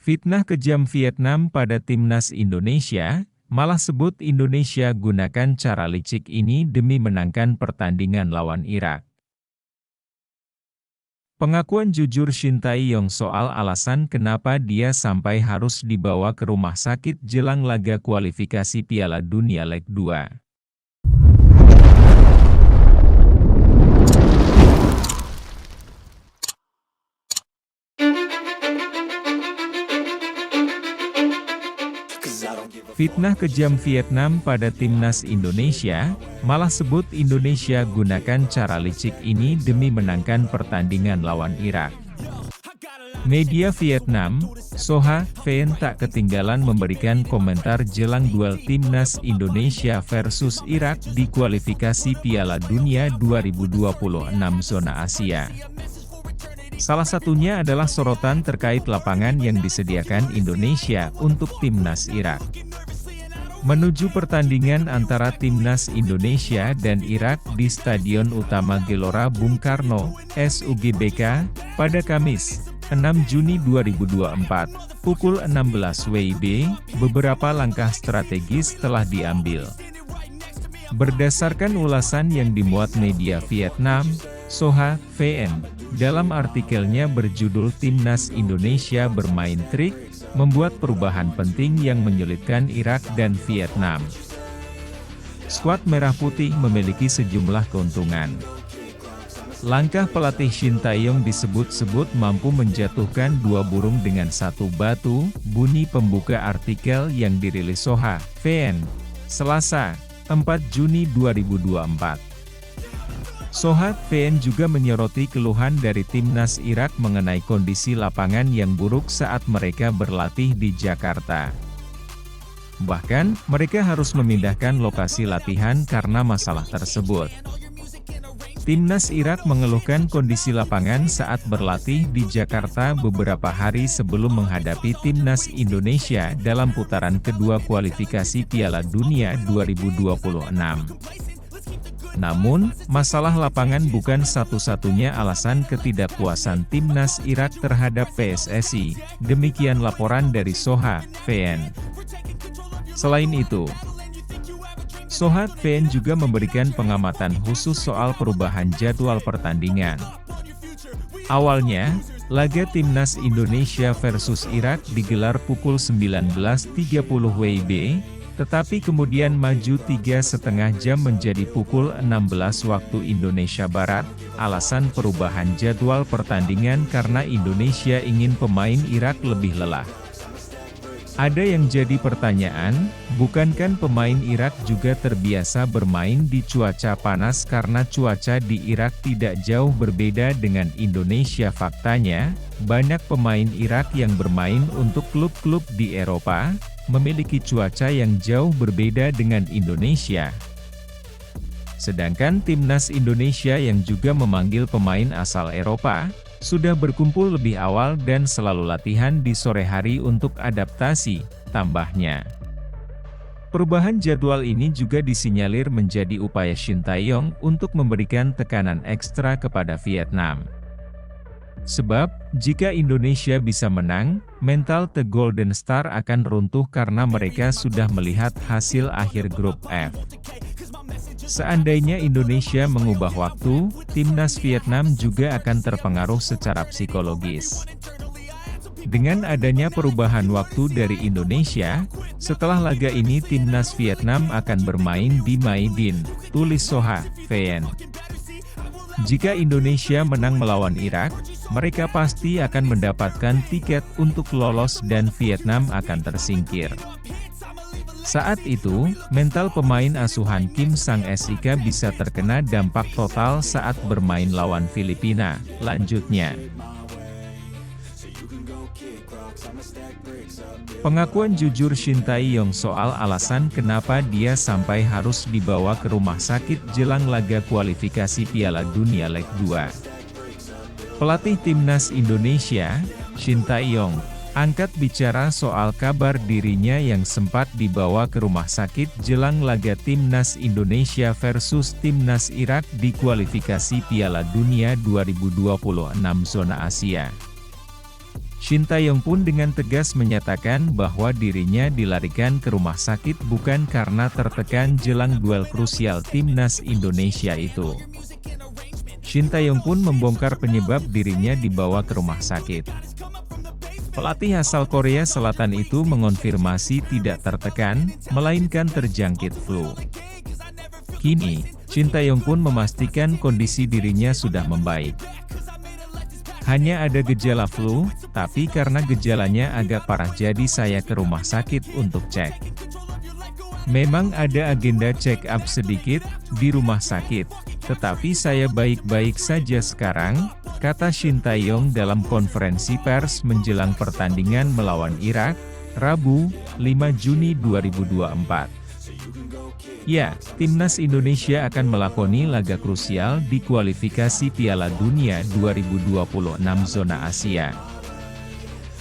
Fitnah kejam Vietnam pada timnas Indonesia, malah sebut Indonesia gunakan cara licik ini demi menangkan pertandingan lawan Irak. Pengakuan jujur Shin Tae-yong soal alasan kenapa dia sampai harus dibawa ke rumah sakit jelang laga kualifikasi Piala Dunia Leg 2. Fitnah kejam Vietnam pada timnas Indonesia, malah sebut Indonesia gunakan cara licik ini demi menangkan pertandingan lawan Irak. Media Vietnam, Soha Phen tak ketinggalan memberikan komentar jelang duel timnas Indonesia versus Irak di kualifikasi Piala Dunia 2026 zona Asia. Salah satunya adalah sorotan terkait lapangan yang disediakan Indonesia untuk timnas Irak. Menuju pertandingan antara timnas Indonesia dan Irak di Stadion Utama Gelora Bung Karno, SUGBK, pada Kamis, 6 Juni 2024, pukul 16 WIB, beberapa langkah strategis telah diambil. Berdasarkan ulasan yang dimuat media Vietnam, Soha Phen, dalam artikelnya berjudul Timnas Indonesia Bermain Trik, membuat perubahan penting yang menyulitkan Irak dan Vietnam. Skuad Merah Putih memiliki sejumlah keuntungan. Langkah pelatih Shin Tae-yong disebut-sebut mampu menjatuhkan dua burung dengan satu batu, bunyi pembuka artikel yang dirilis Soha Phen, Selasa, 4 Juni 2024. Soha Phen juga menyoroti keluhan dari timnas Irak mengenai kondisi lapangan yang buruk saat mereka berlatih di Jakarta. Bahkan, mereka harus memindahkan lokasi latihan karena masalah tersebut. Timnas Irak mengeluhkan kondisi lapangan saat berlatih di Jakarta beberapa hari sebelum menghadapi timnas Indonesia dalam putaran kedua kualifikasi Piala Dunia 2026. Namun, masalah lapangan bukan satu-satunya alasan ketidakpuasan timnas Irak terhadap PSSI, demikian laporan dari Soha Phen. Selain itu, Soha Phen juga memberikan pengamatan khusus soal perubahan jadwal pertandingan. Awalnya, laga timnas Indonesia versus Irak digelar pukul 19.30 WIB, tetapi kemudian maju 3,5 jam menjadi pukul 16 waktu Indonesia Barat. Alasan perubahan jadwal pertandingan karena Indonesia ingin pemain Irak lebih lelah. Ada yang jadi pertanyaan, bukankah pemain Irak juga terbiasa bermain di cuaca panas karena cuaca di Irak tidak jauh berbeda dengan Indonesia? Faktanya, banyak pemain Irak yang bermain untuk klub-klub di Eropa, memiliki cuaca yang jauh berbeda dengan Indonesia. Sedangkan timnas Indonesia yang juga memanggil pemain asal Eropa, sudah berkumpul lebih awal dan selalu latihan di sore hari untuk adaptasi, tambahnya. Perubahan jadwal ini juga disinyalir menjadi upaya Shin Tae-yong untuk memberikan tekanan ekstra kepada Vietnam. Sebab, jika Indonesia bisa menang, mental The Golden Star akan runtuh karena mereka sudah melihat hasil akhir grup F. Seandainya Indonesia mengubah waktu, timnas Vietnam juga akan terpengaruh secara psikologis. Dengan adanya perubahan waktu dari Indonesia, setelah laga ini timnas Vietnam akan bermain di My Dinh, tulis Soha Phen. Jika Indonesia menang melawan Irak, mereka pasti akan mendapatkan tiket untuk lolos dan Vietnam akan tersingkir. Saat itu, mental pemain asuhan Kim Sang-sik bisa terkena dampak total saat bermain lawan Filipina, lanjutnya. Pengakuan jujur Shin Tae-yong soal alasan kenapa dia sampai harus dibawa ke rumah sakit jelang laga kualifikasi Piala Dunia Leg 2. Pelatih timnas Indonesia, Shin Tae-yong, angkat bicara soal kabar dirinya yang sempat dibawa ke rumah sakit jelang laga timnas Indonesia versus timnas Irak di kualifikasi Piala Dunia 2026 zona Asia. Shin Tae-yong pun dengan tegas menyatakan bahwa dirinya dilarikan ke rumah sakit bukan karena tertekan jelang duel krusial timnas Indonesia itu. Shin Tae-yong pun membongkar penyebab dirinya dibawa ke rumah sakit. Pelatih asal Korea Selatan itu mengonfirmasi tidak tertekan, melainkan terjangkit flu. Kini, Shin Tae-yong pun memastikan kondisi dirinya sudah membaik. Hanya ada gejala flu, tapi karena gejalanya agak parah jadi saya ke rumah sakit untuk cek. Memang ada agenda check up sedikit di rumah sakit, tetapi saya baik-baik saja sekarang, kata Shin Tae-yong dalam konferensi pers menjelang pertandingan melawan Irak, Rabu, 5 Juni 2024. Ya, timnas Indonesia akan melakoni laga krusial di kualifikasi Piala Dunia 2026 zona Asia.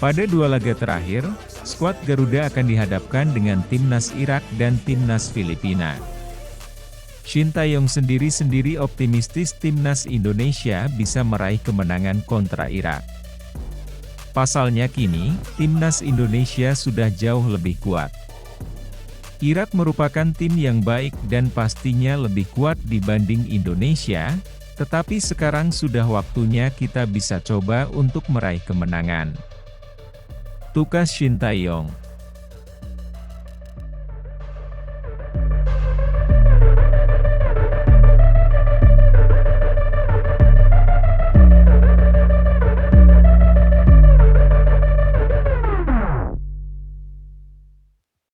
Pada dua laga terakhir, skuad Garuda akan dihadapkan dengan timnas Irak dan timnas Filipina. Shin Tae-yong sendiri optimistis timnas Indonesia bisa meraih kemenangan kontra Irak. Pasalnya kini, timnas Indonesia sudah jauh lebih kuat. Irak merupakan tim yang baik dan pastinya lebih kuat dibanding Indonesia, tetapi sekarang sudah waktunya kita bisa coba untuk meraih kemenangan. Tukas Shin Tae-yong.